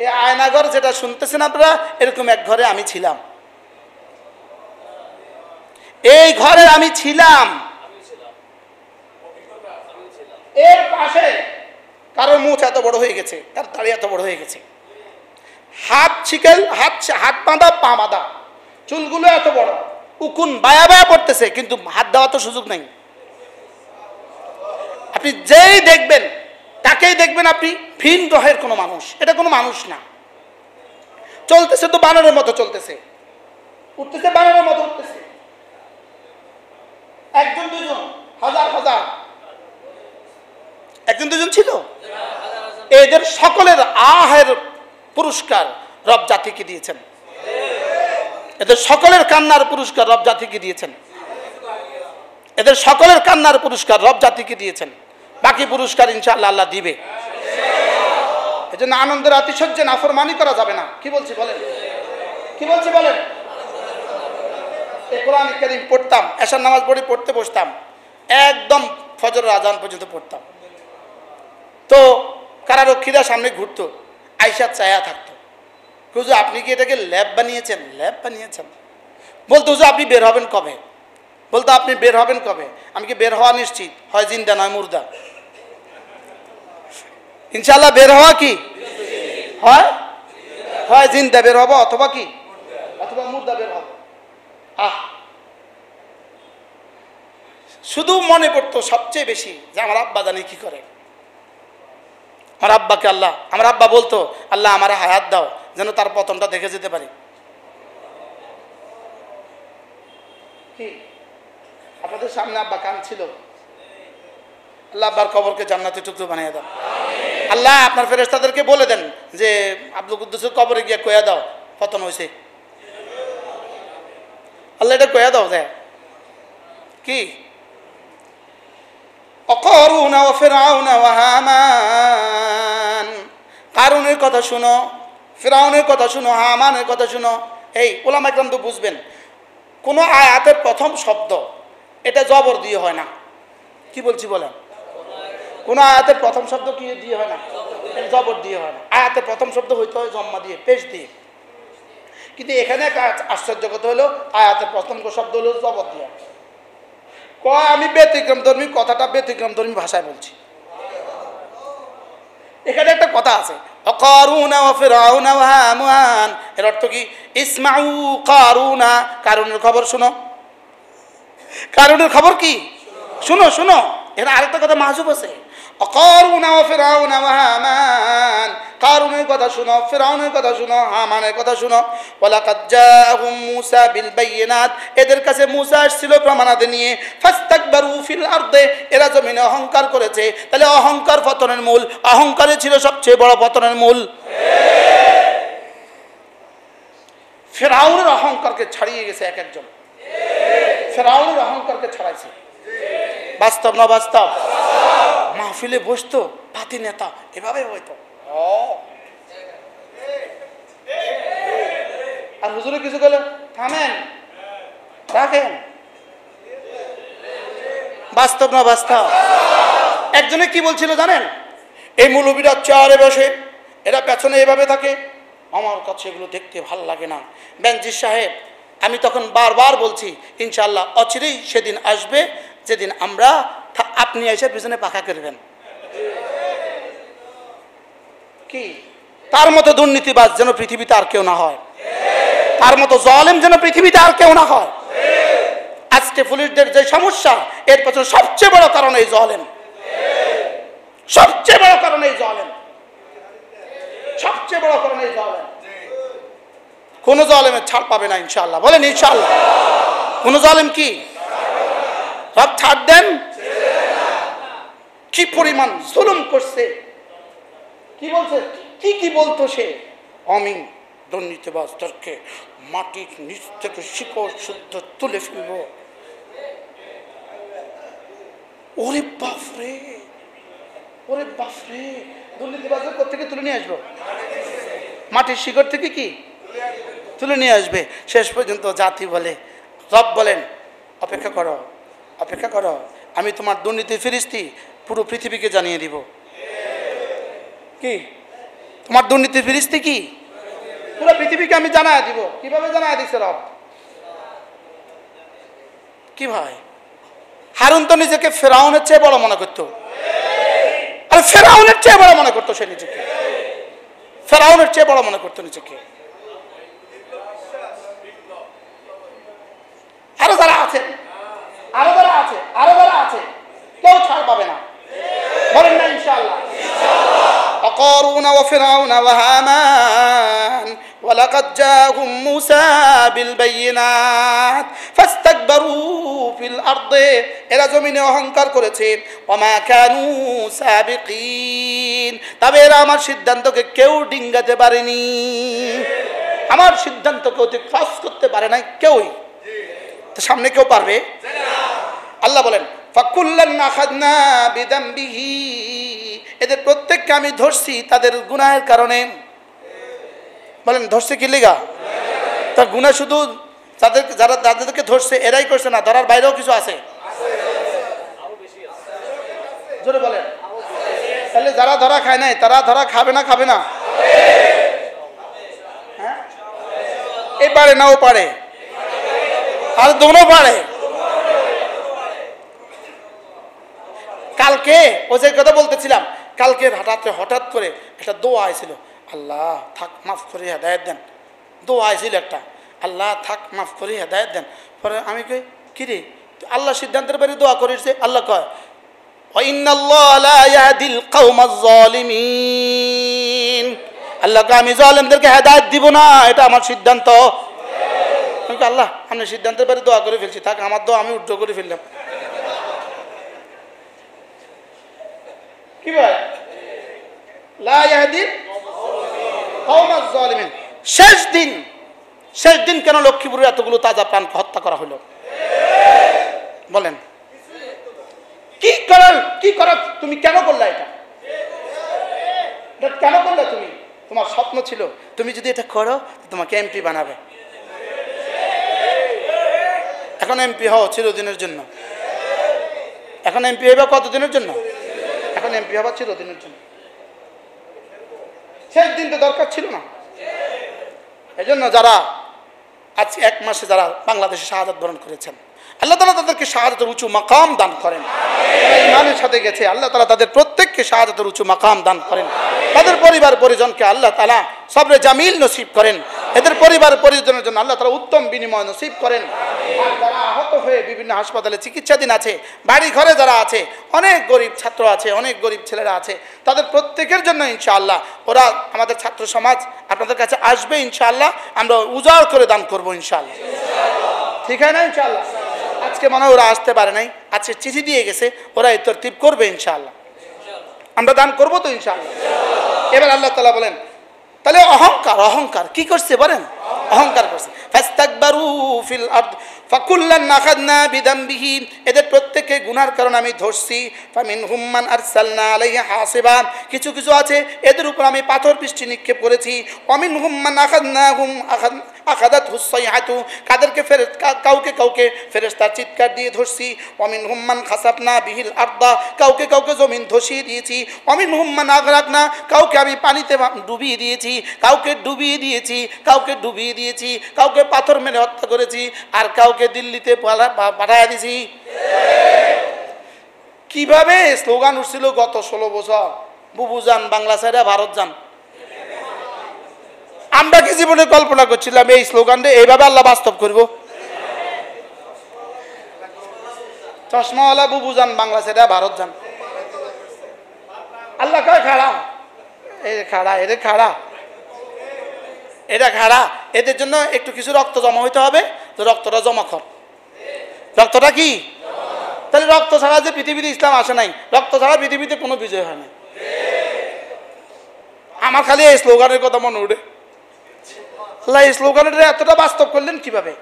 এই আয়নাঘর যেটা শুনতেছেন আপনারা, এরকম এক ঘরে আমি ছিলাম। এই ঘরে আমি ছিলাম। এর পাশে কারোর মুখ এত বড় হয়ে গেছে, তার দাড়ি এত বড় হয়ে গেছে, হাত ছিকেল, হাত বাঁধা, পা বাঁধা, চুলগুলো এত বড়, উকুন বায়া বায়া পড়তেছে, কিন্তু হাত দেওয়া তো সুযোগ নেই। আপনি যেই দেখবেন তাকেই দেখবেন আপনি ভিন গ্রহের কোনো মানুষ, এটা কোনো মানুষ না। চলতেছে তো বানরের মতো চলতেছে, উঠতেছে বানরের মতো উঠতেছে, একজন দুজন, হাজার হাজার, একজন দুজন ছিল। এদের সকলের আহের পুরস্কার রব জাতিকে দিয়েছেন, এদের সকলের কান্নার পুরস্কার রব জাতিকে দিয়েছেন, এদের সকলের কান্নার পুরস্কার রব জাতিকে দিয়েছেন। বাকি পুরস্কার ইনশাআল্লাহ আল্লাহ দিবে। এজন্য আনন্দের আতিশয্যে নাফরমানি করা যাবে না। কি বলছি বলেন, কি বলছি বলেন। এই কোরআন কারীম পড়তাম, এশার নামাজ পড়তে বসতাম, একদম ফজরের আজান পর্যন্ত পড়তাম। তো কারারক্ষীরা সামনে ঘুরতো, আয়সা চায়া থাকতো, হুজুর আপনি কি এটাকে ল্যাব বানিয়েছেন? ল্যাব বানিয়েছেন। বলতো হুজুর আপনি বের হবেন কবে? বলতো আপনি বের হবেন কবে? আমি কি বের হওয়া নিশ্চিত, হয় জিন্দা নয় মুর্দা। ইনশাআল্লাহ বের হওয়া কি হয়? হয় জিন্দা বের হবো, অথবা কি, অথবা মুর্দা বের হবো। শুধু মনে পড়তো সবচেয়ে বেশি যে আমার আব্বা জানি কি করে। আমার আব্বাকে আল্লাহ, আমার আব্বা বলতো আল্লাহ আমার হায়াত দাও যেন তার পতনটা দেখে যেতে পারি। কি আপনাদের সামনে আব্বা কাঁদছিল, আল্লাহ আব্বার কবরকে জান্নাতে টুকরো বানিয়ে দাও। আল্লাহ আপনার ফেরেশতাদেরকে বলে দেন যে আব্দুল কুদ্দুসের কবরে গিয়ে কয়া দাও পতন হয়েছে। আল্লাহ এটা কয়া দাও দেয় কি। অকারুন ওয়া ফিরআউন ওয়া হামান, কারুনের কথা শুনো, ফিরআউনের কথা শুনো, হামানের কথা শুনো। এই উলামা ইকরাম তো বুঝবেন, কোন আয়াতের প্রথম শব্দ এটা জবর দিয়ে হয় না। কি বলছি বলেন, কোন আয়াতের প্রথম শব্দ কি দিয়ে হয় না, জবর দিয়ে হয় না। আয়াতের প্রথম শব্দ হইতে হয় জম্মা দিয়ে, পেশ দিয়ে। কিন্তু এখানে আশ্চর্য কথা হলো আয়াতের প্রথম শব্দ হলো জবর দিয়ে। কয় আমি ব্যতিক্রম ধর্মী, কথাটা ব্যতিক্রম ধর্মী ভাষায় বলছি। এখানে একটা কথা আছে, অকারুনা ওয়া ফিরআউনা ওয়া হামান, এর অর্থ কি? ইসমাউ কারুনা, কারুনের খবর শুনো। কারুনের খবর কি শুনো, শুনো। এখানে আরেকটা কথা মাহজুব আছে, অকারুনা ওয়া ফিরআউনা ওয়া হামান, কারুনের কথা শুনো, ফিরআউনের কথা শুনো, হামানের কথা শুনো। ওয়ালাকাদ জাআহুম মূসা বিল বাইয়িনাত, এদের কাছে মূসা আসছিল প্রমাণাদি নিয়ে। ফাস্তাকবারু ফিল আরদে, এরা জমিনে অহংকার করেছে। তাহলে অহংকার পতনের মূল, অহংকারই ছিল সবচেয়ে বড় পতনের মূল। ফিরআউনের অহংকারকে ছাড়িয়ে গেছে এক একজন, ফিরআউনের অহংকারকে ছাড়াইছে। বাস্তব না বাস্তব? মাহফিলে বসতো পাতি নেতা, এভাবে হইতো। আর হুজুরে কিছু গেলে থামেন, রাখেন। বাস্তব না বাস্তব? একজনে কি বলছিল জানেন, এই মৌলবীরা চেয়ারে বসে, এরা পেছনে এভাবে থাকে, আমার কাছে এগুলো দেখতে ভালো লাগে না। বেনজির সাহেব, আমি তখন বারবার বলছি ইনশাআল্লাহ অচিরেই সেদিন আসবে যেদিন আমরা, আপনি এসে পিছনে পাখা করবেন। কি তার মতো দুর্নীতিবাজ যেন পৃথিবীতে আর কেউ না হয়, তার মতো জালেম যেন পৃথিবীতে আর কেউ না হয়। আজকে পুলিশদের যে সমস্যা, এর পেছনে সবচেয়ে বড় কারণ এই জালেম, সবচেয়ে বড় কারণ এই জালেম, সবচেয়ে বড় কারণ এই জালেম। কোন জালেমের ছাড় পাবে না ইনশাআল্লাহ, বলেন ইনশাআল্লাহ। কোন জালেম কি সব ছাড় দেন? কি পরিমাণ জুলুম করছে, কি বলছে, কি বলতো সে, আমি দুর্নীতিবাজদেরকে মাটির নিচ থেকে শিকড় শুদ্ধ তুলে ফেলব। ওরে বাপরে, ওরে বাপরে, দুর্নীতিবাজদের কোথেকে তুলে নিয়ে আসবো? মাটির শিকড় থেকে কি তুলে নিয়ে আসবে? শেষ পর্যন্ত জাতি বলে, রব বলেন অপেক্ষা করো, অপেক্ষা করো, আমি তোমার দুর্নীতির ফিরিস্তি পুরো পৃথিবীকে জানিয়ে দিব। কি তোমার দুর্নীতির ফিরিস্তি কি? পুরো পৃথিবীকে আমি জানায় দিব। কিভাবে জানায় দিচ্ছে রব? কি ভাই, হারুন তো নিজেকে ফেরাউনের চেয়ে বড় মনে করতো। আরে ফেরাউনের চেয়ে বড় মনে করতো সে নিজেকে, ফেরাউনের চেয়ে বড় মনে করতো নিজেকে। আরো যারা আছেন, আরো যারা আছে, আরো যারা আছে, কেউ ছাড় পাবে না, বলেন না ইনশাআল্লাহ। وقارون وفرعون وهامان ولقد جاءهم موسى بالبينات فاستكبروا في الأرض এরা জমিনে অহংকার করেছে। وما كانوا سابقين তবে এরা আমার সিদ্ধান্তকে কেউ ডিঙ্গাতে পারেনি, আমার সিদ্ধান্তকে অতি ক্রস করতে পারে না কেউই। তো সামনে কেউ পারবে? আল্লাহ বলেন ফাকুল্লান আখাযনা বিযামবিহি এদের প্রত্যেককে আমি ধরছি তাদের গুনাহের কারণে। বলেন ধরছে কি লিগা? তার গুনাহ শুধু তাদের যারা তাদেরকে ধরছে এরাই করছে না, ধরার বাইরেও কিছু আছে। জোরে বলেন। তাহলে যারা ধরা খায় নাই তারা ধরা খাবে না? খাবে না? হ্যাঁ, এ পারে না ও পারে, আর দোনো পারে। কালকে ও যে কথা বলতেছিলাম, কালকে হঠাৎ করে একটা দোয়া আইছিল, আল্লাহ থাক মাফ করে হেদায়েত দেন। দোয়া আইছিল একটা, আল্লাহ থাক মাফ করে হেদায়েত দেন। পরে আমি কই কি রে, আল্লাহ সিদ্ধান্তের বাইরে দোয়া করিস? আল্লাহ কয় ইন্নাল্লাহা লা ইয়াহদিল কওমাজ যালিমিন, আল্লাহ কয় আমি জালেমদেরকে হেদায়েত দিব না, এটা আমার সিদ্ধান্ত। আল্লাহ আমি সিদ্ধান্তের বাইরে দোয়া করে ফেলছি, থাক আমার দোয়া আমি উদ্ধ করে ফেললাম। কি ভাই, লা ইয়াহদিল কওমাজ যালিমিন। শেষ দিন কেন লক্ষ্মীপুরের এতগুলো তাজা প্রাণকে হত্যা করা হলো? বলেন কি করার তুমি কেন করলা? এটা কেন করলে তুমি? তোমার স্বপ্ন ছিল তুমি যদি এটা করো তোমাকে এমপি বানাবে। এখন এমপি হও চিরদিনের জন্য। এখন এমপি হইবা কতদিনের জন্য? এখন এমপি হবা চিরদিনের জন্য। শেষ দিন তো দরকার ছিল না। এই জন্য যারা আজকে 1 মাসে যারা বাংলাদেশে শাহাদাত বরণ করেছেন, আল্লাহ তাআলা তাদেরকে শাহাদাতের উঁচু মাকাম দান করেন। যারা ঈমানের সাথে গেছে আল্লাহ তাআলা তাদের প্রত্যেককে শাহাদাতের উঁচু মাকাম দান করেন। তাদের পরিবার পরিজনকে আল্লাহ তাআলা সবরে জামিল নসিব করেন। এদের পরিবার পরিজনের জন্য আল্লাহ তাআলা উত্তম বিনিময় নসিব করেন। আর যারা আহত হয়ে বিভিন্ন হাসপাতালে চিকিৎসাধীন আছে, বাড়ি ঘরে যারা আছে, অনেক গরিব ছাত্র আছে, অনেক গরিব ছেলেরা আছে, তাদের প্রত্যেকের জন্য ইনশাআল্লাহ ওরা আমাদের ছাত্র সমাজ আপনাদের কাছে আসবে ইনশাআল্লাহ, আমরা উজাড় করে দান করবো ইনশাআল্লাহ। ঠিক আছে না? ইনশাআল্লাহ আজকে মনে হয় ওরা আসতে পারে নাই, আজকে চিঠি দিয়ে গেছে, ওরা এই তরতিব করবে ইনশাআল্লাহ, আমরা দান করবো তো ইনশাআল্লাহ। এবার আল্লাহ তাআলা বলেন তাহলে অহংকার কি করছে বলেন? অহংকার করছে। ফাস্তাকবারু ফিল আরদ ফাকুল্লান আখাযনা বিযামবিহি এদের প্রত্যেককে গুনার কারণে আমি ধরছি। ফামিনহুম মান আরসালনা আলাইহি হাসিবা কিছু আছে এদের উপর আমি পাথর বৃষ্টি নিক্ষেপ করেছি। ওয়ামিনহুম মান আখাযাতহুস সাইহাতু কাদেরকে কাউকে ফেরেশতা চিৎকার দিয়ে ধরছি। ওয়ামিনহুম মান খাসাফনা বিহিল আরদা কাউকে জমিন ধসিয়ে দিয়েছি। ওয়ামিনহুম মান আগরাকনা কাউকে আমি পানিতে ডুবিয়ে দিয়েছি, কাউকে ডুবিয়ে দিয়েছি, কাউকে পাথর মেরে হত্যা করেছি, আর কাউকে দিল্লিতে পাঠাইয়া দিয়েছি। কিভাবে স্লোগান উঠছিল গত 16 বছর, বুবু যান বাংলা ছেড়ে ভারত যান। আমরা কি জীবনে কল্পনা করছিলাম এই স্লোগানটা এইভাবে আল্লাহ বাস্তব করব? চশমাওয়ালা বুবু যান বাংলা ছেড়ে ভারত যান। আল্লাহ কয় খাড়া, এটা খাড়া, এদের জন্য একটু কিছু রক্ত জমা হইতে হবে, তো রক্তটা জমা কর। রক্তটা কি? তাহলে রক্ত ছাড়া যে পৃথিবীতে ইসলাম আসে নাই, রক্ত ছাড়া পৃথিবীতে কোনো বিজয় হয় না। আমার খালি এই স্লোগানের কথা মনে উঠে। আল্লাহ এই স্লোগানের এতটা বাস্তব করলেন কিভাবে?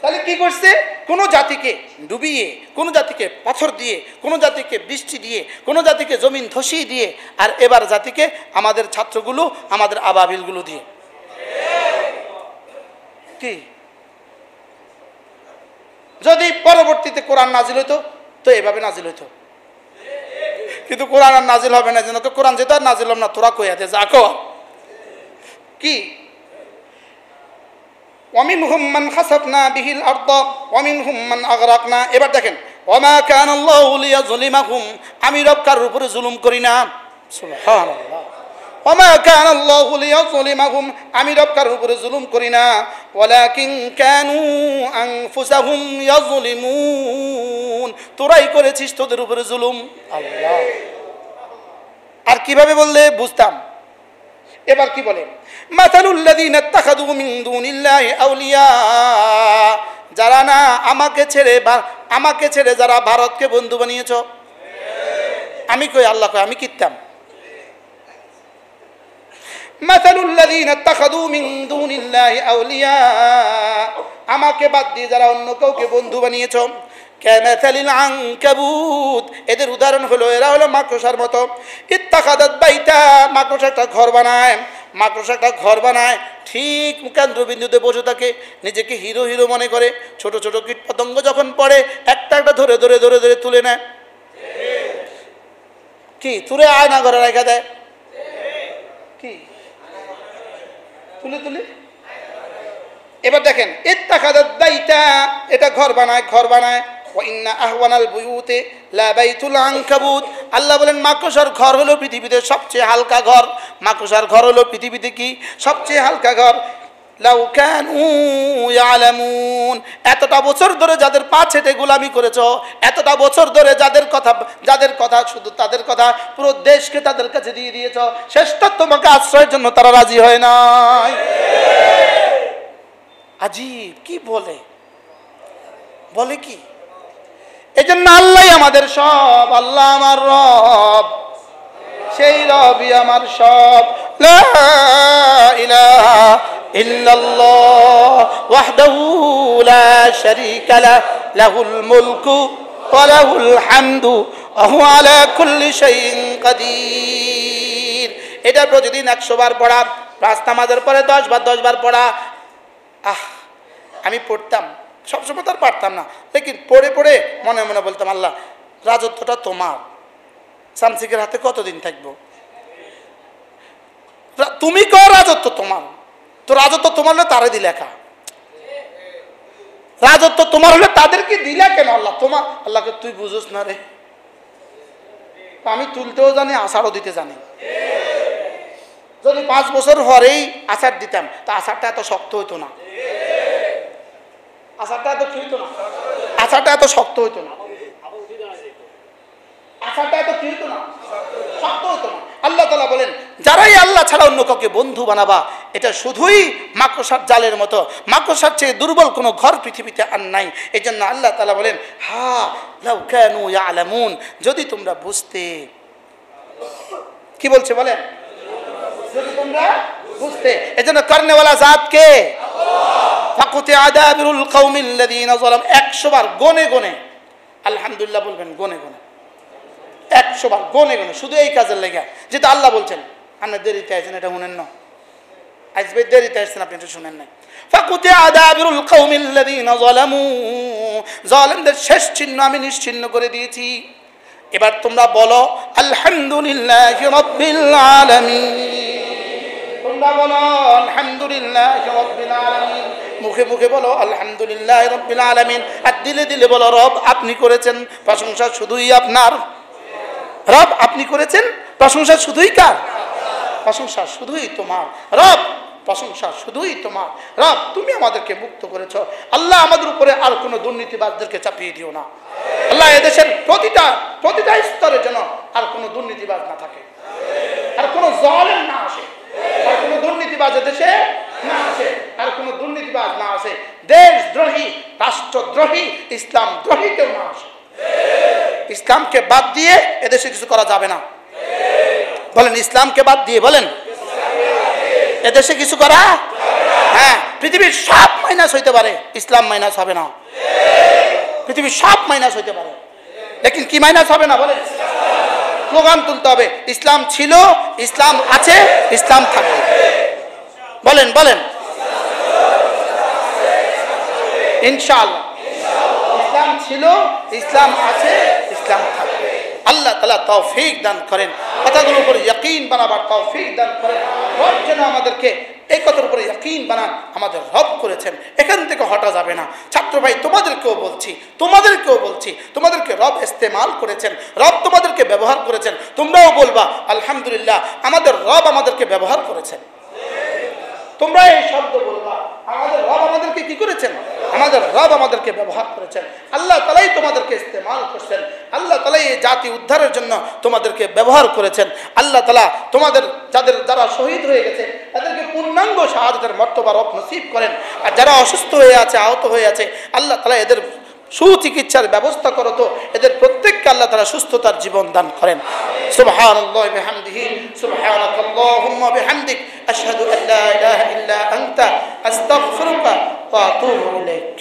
তাহলে কি করছে? কোনো জাতিকে ডুবিয়ে, কোনো জাতিকে পাথর দিয়ে, কোনো জাতিকে বৃষ্টি দিয়ে, কোনো জাতিকে জমিন ধসিয়ে দিয়ে, আর এবার জাতিকে আমাদের ছাত্রগুলো, আমাদের আবাবিলগুলো দিয়ে। কি যদি পরবর্তীতে কোরআন নাজিল হইতো তো এভাবে নাজিল হইতো, কিন্তু কোরআন আর নাজিল হবে না, যেন কোরআন যেটা আর নাজিল হবে না, তোরা কইয়া দে যা কো কি। ওয়ামিনহুম মান খাসাফনা বিহিল আরদ ওয়ামিনহুম মান আগরাকনা। এবার দেখেন, ওমা কানাল্লাহু লিয়াযলিমাহুম, আমি রব কারোর উপরে জুলুম করি না। সুবহানাল্লাহ। ওমা কানাল্লাহু লিয়াযলিমাহুম, আমি রব কারোর উপরে জুলুম করি না। ওয়ালাকিন কানু আনফুসাহুম ইয়াযলিমুন, তোরাই করেছিস তোদের উপরে জুলুম। আল্লাহ। আর কিভাবে বললে বুঝতাম। এবার কি বলে, মাতালুল্লাযীনা ইত্তাখাযু মিন দুনিল্লাহি আউলিয়া, যারা না আমাকে ছেড়ে যারা ভারতকে বন্ধু বানিয়েছো। আমি কই আল্লাহ কই আমি কিতাম। মাতালুল্লাযীনা ইত্তাখাযু মিন দুনিল্লাহি আউলিয়া, আমাকে বাদ দিয়ে যারা অন্য কাউকে বন্ধু বানিয়েছো। কামাতালিল আনকাবুত, এদের উদাহরণ হলো এরা হলো মাকড়সার মতো। ইত্তাখাদাত বাইতা, মাকড়সা একটা ঘর বানায়, মাকড়সা একটা ঘর বানায়, ঠিক কেন্দ্রবিন্দুতে বসে থাকে, নিজেকে হিরো হিরো মনে করে। ছোট ছোট কীট পতঙ্গ যখন পড়ে একটা একটা ধরে ধরে ধরে ধরে তুলে নেয়, কি তুলে আয়না ঘরে রেখে দেয়, কি তুলে তুলে। এবার দেখেন, ইত্তাখাদাত বাইতা, এটা ঘর বানায়, ঘর বানায়। ওয়া ইন্না আহওয়ানাল বুয়ুতি লা বাইতুল আনকাবুত, আল্লাহ বলেন মাকড়সার ঘর হলো পৃথিবীতে সবচেয়ে হালকা ঘর। মাকড়সার ঘর হলো পৃথিবীতে কি সবচেয়ে হালকা ঘর। লাউ কানু ইয়ালামুন, এতটা বছর ধরে যাদের পা ছেটে গোলামি করেছো, এতটা বছর ধরে যাদের কথা শুধু তাদের কথা পুরো দেশকে তাদের কাছে দিয়ে দিয়েছো, শেষটা তোমাকে আশ্রয়ের জন্য তারা রাজি হয় নাই। আজীব কি বলে কি। এই জন্য আল্লাহ আমাদের সব, আল্লাহ আমার রব, সেই রবই আমার সব। লা ইলাহা ইল্লাল্লাহ ওয়াহদাহু লা শারীকা লাহু লাহুল মুলকু ওয়া লাহুল হামদু ওয়া হুয়া আলা কুল্লি শাইইন কাদির। এটা প্রতিদিন 100 বার পড়া, পাঁচ নামাজের পরে 10 বার পড়া। আমি পড়তাম, সবসময় তার পারতাম না, লেকিন পড়ে পড়ে মনে মনে বলতাম, আল্লাহ রাজত্বটা তোমার, সামসিকের হাতে কতদিন থাকবো, তুমি কো রাজত্ব তোমার, তো রাজত্ব তোমার হলে তারে দিলে একা, রাজত্ব তোমার হলে তাদেরকে দিলে কেন আল্লাহ তোমার। আল্লাহকে তুই বুঝোস না রে, আমি তুলতেও জানি আষাঢ়ও দিতে জানি। যদি 5 বছর হরেই আষাঢ় দিতাম তা আষাঢ়টা এত শক্ত হইতো না, আষাঢ়টা এত কি হইতো না, আষাঢ়টা এত শক্ত হইতো না, আষাঢ়টা এত কি হইতো না, শক্ত হইতো না। আল্লাহ তাআলা বলেন, যারাই আল্লাহ ছাড়া অন্য কাউকে বন্ধু বানাবা, এটা শুধুই মাকড়সার জালের মতো, মাকড়সার চেয়ে দুর্বল কোনো ঘর পৃথিবীতে আর নাই। এই জন্য আল্লাহ তাআলা বলেন, হা লাউ কানু ইয়ালামুন, যদি তোমরা বুঝতে। কি বলছে বলেন, যদি তোমরা বুঝতে। এই জন্য করনেওয়ালা জাত কে? ফাকুতি আদাবিরুল কওমিল্লাযীনা যালাম। 100 বার গনে গনে আলহামদুলিল্লাহ বলবেন, গনে গনে 100 বার গনে গনে, শুধু এই কাজের লেগে, যেটা আল্লাহ বলছেন। আপনি দেরিতে আসছেন, এটা শুনেন না, আজকে দেরিতে আসছেন, আপনি এটা শুনেন নাই। ফাকুতি আদাবিরুল কওমিল্লাযীনা যালামু, জালেমদের শেষ চিহ্ন আমি নিশ্চিহ্ন করে দিয়েছি। এবার তোমরা বলো আলহামদুলিল্লাহি রাব্বিল আলামিন, তোমরা বলো আলহামদুলিল্লাহি রাব্বিল আলামিন, মুখে মুখে বলো আলহামদুলিল্লাহি রাব্বিল আলামিন, আর দিলে দিলে বলো রব আপনি করেছেন, প্রশংসা শুধুই আপনার। রব আপনি করেছেন, প্রশংসা শুধুই কার? প্রশংসা শুধুই তোমার। রব প্রশংসা শুধুই তোমার। রব তুমি আমাদেরকে মুক্ত করেছো। আল্লাহ আমাদের উপরে আর কোনো দুর্নীতিবাজদেরকে চাপিয়ে দিও না। আল্লাহ এদেশের প্রতিটা স্তরে যেন আর কোনো দুর্নীতিবাজ না থাকে, আর কোনো জালেম না আসে, আর কোনো দুর্নীতিবাজ দেশে না আসে, আর কোনো দুর্নীতিবাজ না আসে, দেশদ্রোহী, রাষ্ট্রদ্রোহী, ইসলাম দ্রোহী কেউ না আসে। ইসলামকে বাদ দিয়ে এদেশে কিছু করা যাবে না। বলেন ইসলামকে বাদ দিয়ে, বলেন এদেশে কিছু করা। হ্যাঁ, পৃথিবীর সব মাইনাস হইতে পারে, ইসলাম মাইনাস হবে না। পৃথিবীর সব মাইনাস হইতে পারে, লেকিন কি মাইনাস হবে না? বলেন স্লোগান তুলতে হবে, ইসলাম ছিল, ইসলাম আছে, ইসলাম থাকবে। বলেন বলেন ইনশাআল্লাহ, ইসলাম ছিল, ইসলাম আছে, ইসলাম থাকবে। আল্লাহ তাআলা তৌফিক দান করেন, কথাগুলোর উপর ইয়াকিন বানাবার তৌফিক দান করেন। রব যেন আমাদেরকে এই কথার উপরে ইয়াকিন বানান, আমাদের রব করেছেন, এখান থেকে হটা যাবে না। ছাত্র ভাই তোমাদেরকেও বলছি, তোমাদেরকে রব ইস্তেমাল করেছেন, রব তোমাদেরকে ব্যবহার করেছেন। তোমরাও বলবা আলহামদুলিল্লাহ আমাদের রব আমাদেরকে ব্যবহার করেছেন। তোমরা এই শব্দ বলবা, আমাদের রব আমাদেরকে কি করেছেন? আমাদের রব আমাদেরকে ব্যবহার করেছেন। আল্লাহ তাআলাই তোমাদেরকে ইস্তেমাল করছেন, আল্লাহ তাআলাই এই জাতি উদ্ধারের জন্য তোমাদেরকে ব্যবহার করেছেন। আল্লাহ তাআলা তোমাদের যারা শহীদ হয়ে গেছে তাদেরকে পূর্ণাঙ্গ শাহাদাতের মর্তবা রব নসিব করেন। আর যারা অসুস্থ হয়ে আছে, আহত হয়ে আছে, আল্লাহ তাআলা এদের সুচিকিৎসার ব্যবস্থা করো, তো এদের প্রত্যেককে আল্লাহ তাআলা সুস্থতার জীবন দান করেন। সুবহানাল্লাহি বিহামদিহি সুবহানাকাল্লাহুম্মা বিহামদিক আশহাদু আল্লা ইলাহা ইল্লা আনতা আস্তাগফিরুকা ওয়া আতুবু ইলাইক।